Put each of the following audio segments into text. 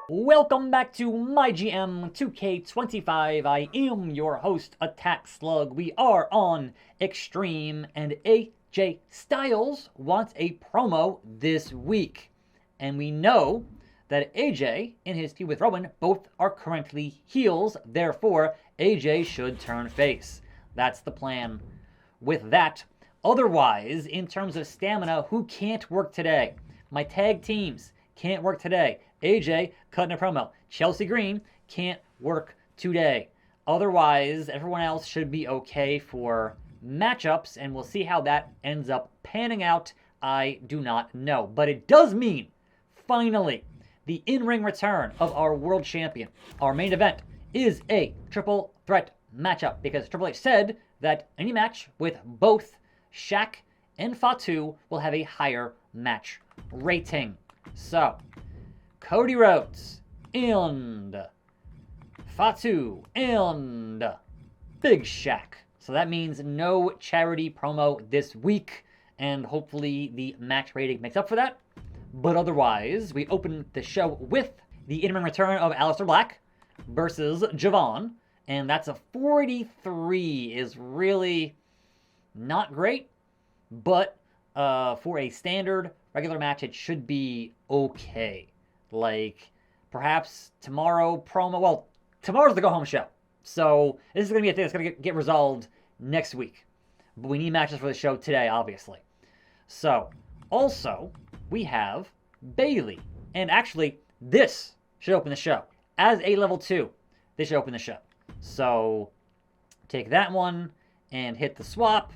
Welcome back to MyGM 2K25. I am your host, attackslug. We are on Extreme, and AJ Styles wants a promo this week. And we know that AJ and his feud with Rowan both are currently heels, therefore AJ should turn face. That's the plan with that. Otherwise, in terms of stamina, who can't work today? My tag teams can't work today. AJ cutting a promo. Chelsea Green can't work today. Otherwise, everyone else should be okay for matchups, and we'll see how that ends up panning out. I do not know. But it does mean, finally, the in-ring return of our world champion. Our main event is a triple threat matchup because Triple H said that any match with both Shaq and Fatu will have a higher match rating. So, Cody Rhodes and Fatu and Big Shaq. So that means no charity promo this week, and hopefully the match rating makes up for that. But otherwise, we open the show with the in-ring return of Aleister Black versus Javon, and that's a 43. Is really not great, but for a standard regular match, it should be okay. Like, perhaps tomorrow promo. Well, tomorrow's the go-home show. So this is going to be a thing that's going to get resolved next week. But we need matches for the show today, obviously. So, also, we have Bayley. And actually, this should open the show. As a level 2, this should open the show. So, take that one and hit the swap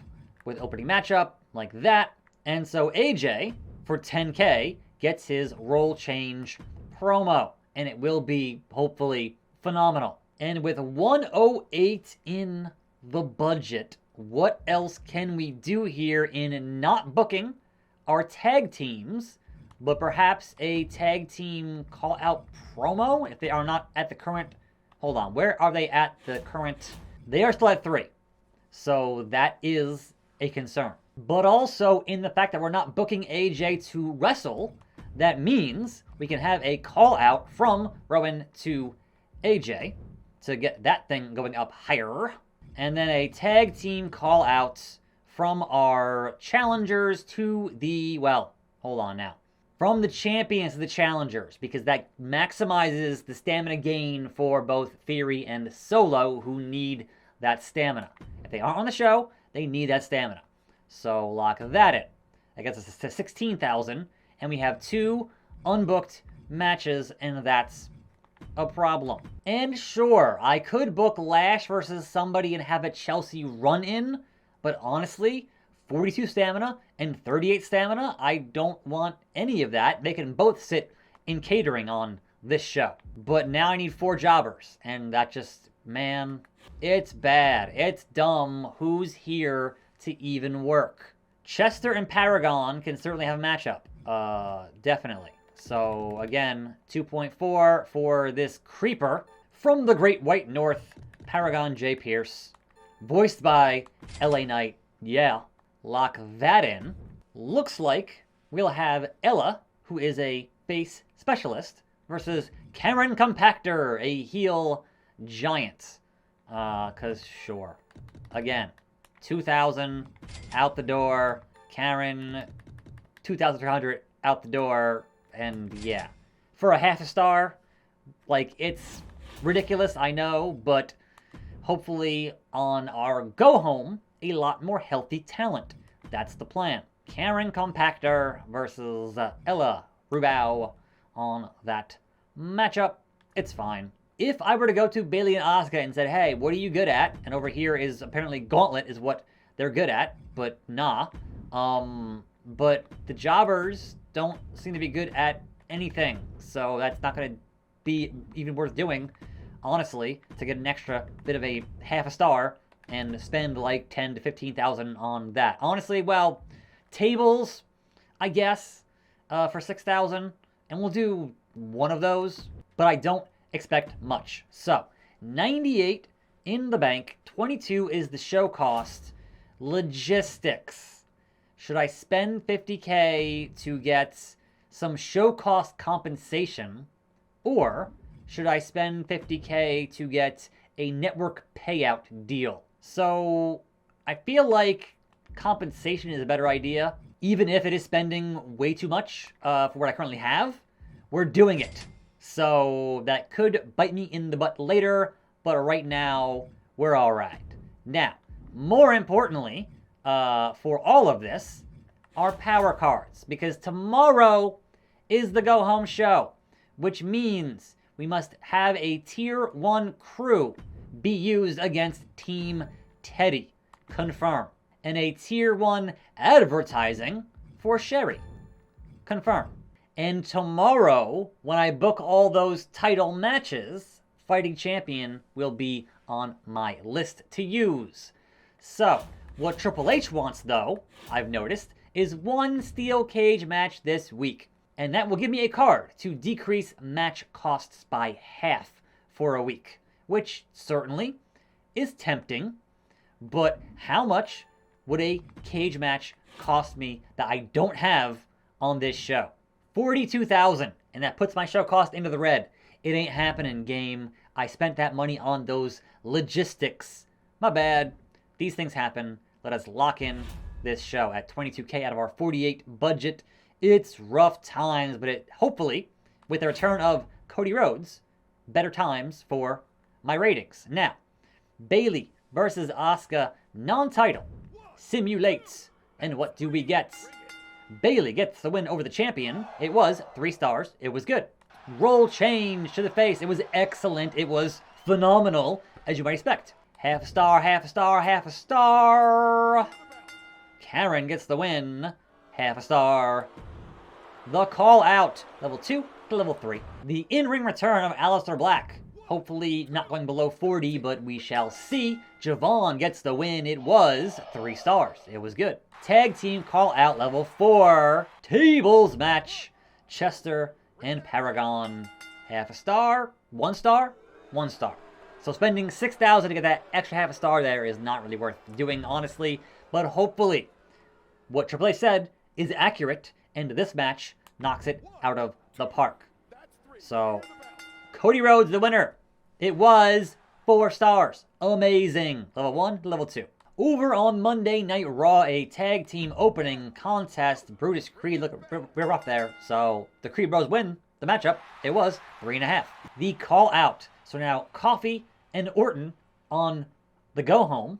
with opening matchup like that. And so AJ, for 10K, gets his role change promo, and it will be hopefully phenomenal. And with 108 in the budget, what else can we do here in not booking our tag teams, but perhaps a tag team call out promo if they are not at the current. Hold on, where are they at the current? They are still at 3, so that is a concern. But also in the fact that we're not booking AJ to wrestle, that means we can have a call out from Rowan to AJ to get that thing going up higher. And then a tag team call out from our challengers to the, well, hold on now. From the champions to the challengers, because that maximizes the stamina gain for both Theory and Solo, who need that stamina. If they aren't on the show, they need that stamina. So lock that in. That gets us to 16,000, and we have 2 unbooked matches, and that's a problem. And sure, I could book Lash versus somebody and have a Chelsea run-in, but honestly, 42 stamina and 38 stamina, I don't want any of that. They can both sit in catering on this show. But now I need 4 jobbers, and that just, man, it's bad. It's dumb. Who's here to even work? Chester and Paragon can certainly have a matchup. Definitely. So, again, 2.4 for this creeper from the Great White North, Paragon J. Pierce, voiced by LA Knight. Yeah, lock that in. Looks like we'll have Ella, who is a face specialist, versus Karen Compactor, a heel giant. Cause sure. Again, 2,000 out the door. Karen, 2,300 out the door. And yeah, for a half a star, like, it's ridiculous, I know, but hopefully on our go home, a lot more healthy talent. That's the plan. Karen Compactor versus Ella Rubao on that matchup. It's fine. If I were to go to Bayley and Asuka and said, hey, what are you good at? And over here is apparently Gauntlet is what they're good at, but nah. But the jobbers don't seem to be good at anything, so that's not going to be even worth doing, honestly, to get an extra bit of a half a star and spend like 10 to 15,000 on that. Honestly, well, tables, I guess, for 6,000, and we'll do one of those, but I don't expect much. So, 98 in the bank, 22 is the show cost. Logistics. Should I spend 50K to get some show cost compensation, or should I spend 50K to get a network payout deal? So I feel like compensation is a better idea, even if it is spending way too much for what I currently have. We're doing it. So that could bite me in the butt later, but right now we're all right. Now, more importantly, for all of this, are power cards, because tomorrow is the go home show, which means we must have a tier 1 crew be used against Team Teddy. Confirm. And a tier 1 advertising for Sherry. Confirm. And tomorrow, when I book all those title matches, Fighting Champion will be on my list to use. So, what Triple H wants, though, I've noticed, is one steel cage match this week. And that will give me a card to decrease match costs by half for a week, which certainly is tempting. But how much would a cage match cost me that I don't have on this show? $42,000, and that puts my show cost into the red. It ain't happening, game. I spent that money on those logistics. My bad. These things happen. Let us lock in this show at 22K out of our 48 budget. It's rough times, but it hopefully, with the return of Cody Rhodes, better times for my ratings. Now, Bayley versus Asuka, non-title, simulates, and what do we get? Bayley gets the win over the champion. It was 3 stars. It was good. Roll change to the face. It was excellent. It was phenomenal, as you might expect. Half a star, half a star, half a star. Karen gets the win. Half a star. The call out, level 2 to level 3. The in-ring return of Aleister Black. Hopefully not going below 40, but we shall see. Javon gets the win. It was 3 stars. It was good. Tag team call out, level 4. Tables match. Chester and Paragon. Half a star, 1 star, 1 star. So spending $6,000 to get that extra half a star there is not really worth doing, honestly. But hopefully, what Triple H said is accurate, and this match knocks it out of the park. So, Cody Rhodes, the winner. It was 4 stars. Amazing. Level 1 to level 2. Over on Monday Night Raw, a tag team opening contest. Brutus Creed, look, we're rough there. So, the Creed Bros win the matchup. It was 3.5. The call out. So now, Coffee and Orton on the go home,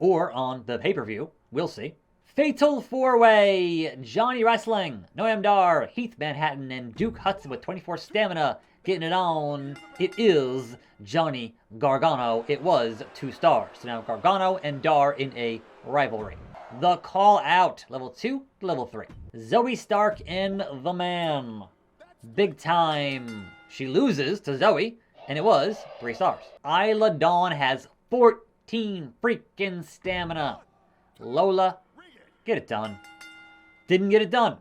or on the pay-per-view. We'll see. Fatal 4-Way. Johnny Wrestling, Noam Dar, Heath Manhattan, and Duke Hudson with 24 stamina. Getting it on. It is Johnny Gargano. It was 2 stars. So now Gargano and Dar in a rivalry. The call out. Level 2 to level 3. Zoe Stark and the Man. Big time. She loses to Zoe, and it was 3 stars. Isla Dawn has 14 freaking stamina. Lola, get it done. Didn't get it done.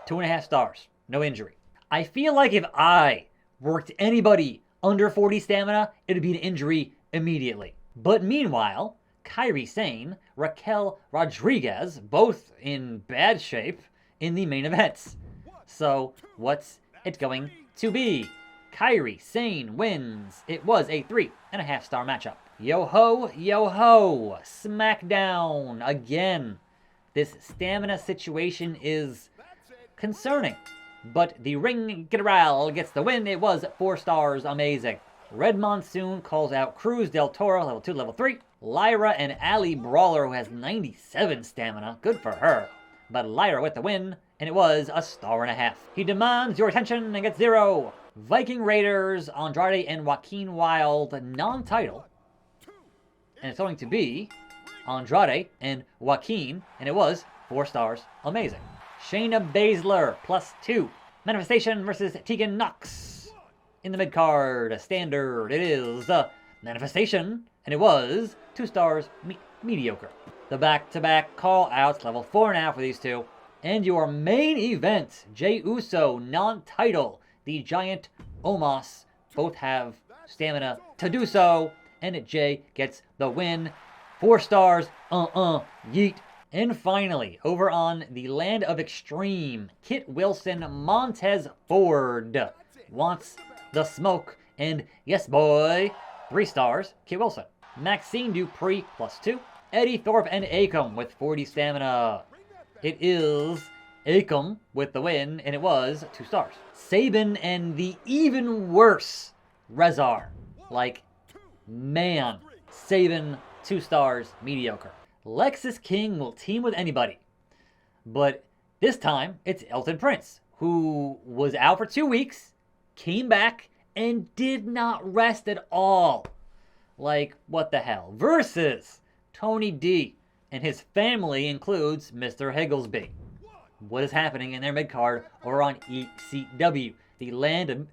2.5 stars. No injury. I feel like if I worked anybody under 40 stamina, it would be an injury immediately. But meanwhile, Kairi Sane, Raquel Rodriguez, both in bad shape in the main events. So, what's it going to be? Kairi Sane wins. It was a 3.5 star matchup. Yo ho, SmackDown again. This stamina situation is concerning. But the Ring General gets the win. It was 4 stars. Amazing. Red Monsoon calls out Cruz del Toro, level 2, level 3. Lyra and Ali Brawler, who has 97 stamina. Good for her. But Lyra with the win, and it was a 1.5 stars. He demands your attention and gets 0. Viking Raiders, Andrade and Joaquin Wilde, non-title. And it's going to be Andrade and Joaquin, and it was 4 stars. Amazing. Shayna Baszler, +2. Manifestation versus Tegan Knox. In the mid-card, standard, it is Manifestation, and it was 2 stars, mediocre. The back-to-back call-outs, level 4 now for these two. And your main event, Jey Uso, non-title. The Giant Omos both have stamina to do so, and Jey gets the win. 4 stars, yeet. And finally, over on the land of extreme, Kit Wilson Montez Ford wants the smoke. And yes, boy, 3 stars, Kit Wilson. Maxine Dupree, +2. Eddie Thorpe and Acom with 40 stamina. It is Acom with the win, and it was 2 stars. Sabin and the even worse Rezar. Like, man, Sabin, 2 stars, mediocre. Lexus King will team with anybody. But this time, it's Elton Prince, who was out for 2 weeks, came back, and did not rest at all. Like, what the hell? Versus Tony D, and his family includes Mr. Higglesby. What is happening in their mid-card over on ECW, the land of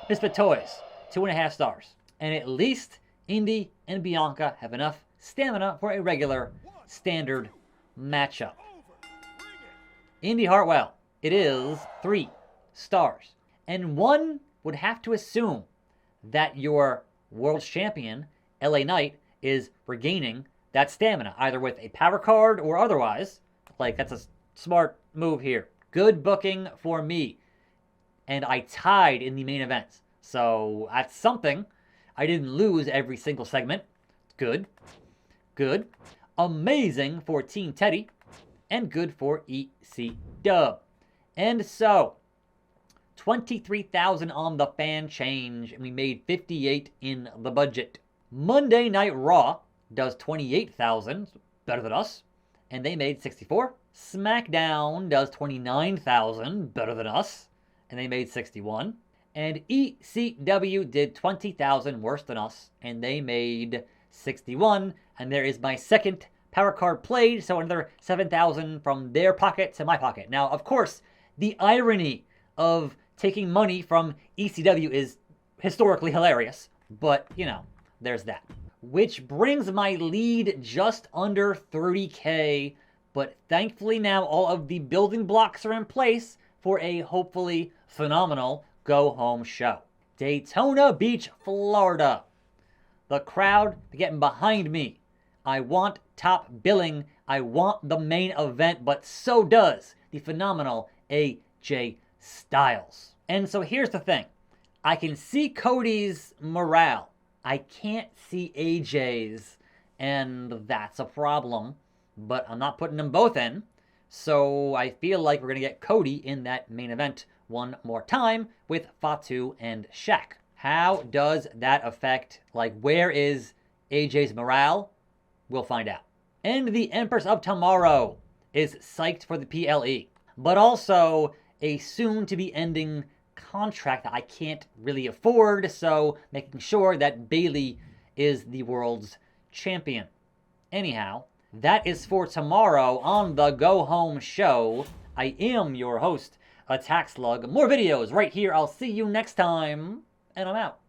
Misfit Toys, 2.5 stars. And at least Indy and Bianca have enough stamina for a regular standard matchup. Indy Hartwell, it is 3 stars. And one would have to assume that your world champion, LA Knight, is regaining that stamina, either with a power card or otherwise. Like, that's a smart move here. Good booking for me. And I tied in the main events. So that's something. I didn't lose every single segment. Good. Good. Amazing for Team Teddy. And good for EC Dub. And so, 23,000 on the fan change. And we made 58 in the budget. Monday Night Raw does 28,000. Better than us. And they made 64. SmackDown does 29,000. Better than us. And they made 61. And ECW did 20,000, worse than us, and they made 61. And there is my second power card played, so another 7,000 from their pocket to my pocket. Now, of course, the irony of taking money from ECW is historically hilarious, but, you know, there's that. Which brings my lead just under 30K, but thankfully now all of the building blocks are in place for a hopefully phenomenal go-home show. Daytona Beach, Florida. The crowd getting behind me. I want top billing. I want the main event, but so does the phenomenal AJ Styles. And so here's the thing. I can see Cody's morale. I can't see AJ's, and that's a problem. But I'm not putting them both in. So I feel like we're going to get Cody in that main event one more time with Fatu and Shaq. How does that affect, like, where is AJ's morale? We'll find out. And the Empress of Tomorrow is psyched for the PLE, but also a soon-to-be ending contract that I can't really afford, so making sure that Bayley is the world's champion. Anyhow, that is for tomorrow on the Go Home Show. I am your host, attackslug. More videos right here. I'll see you next time, and I'm out.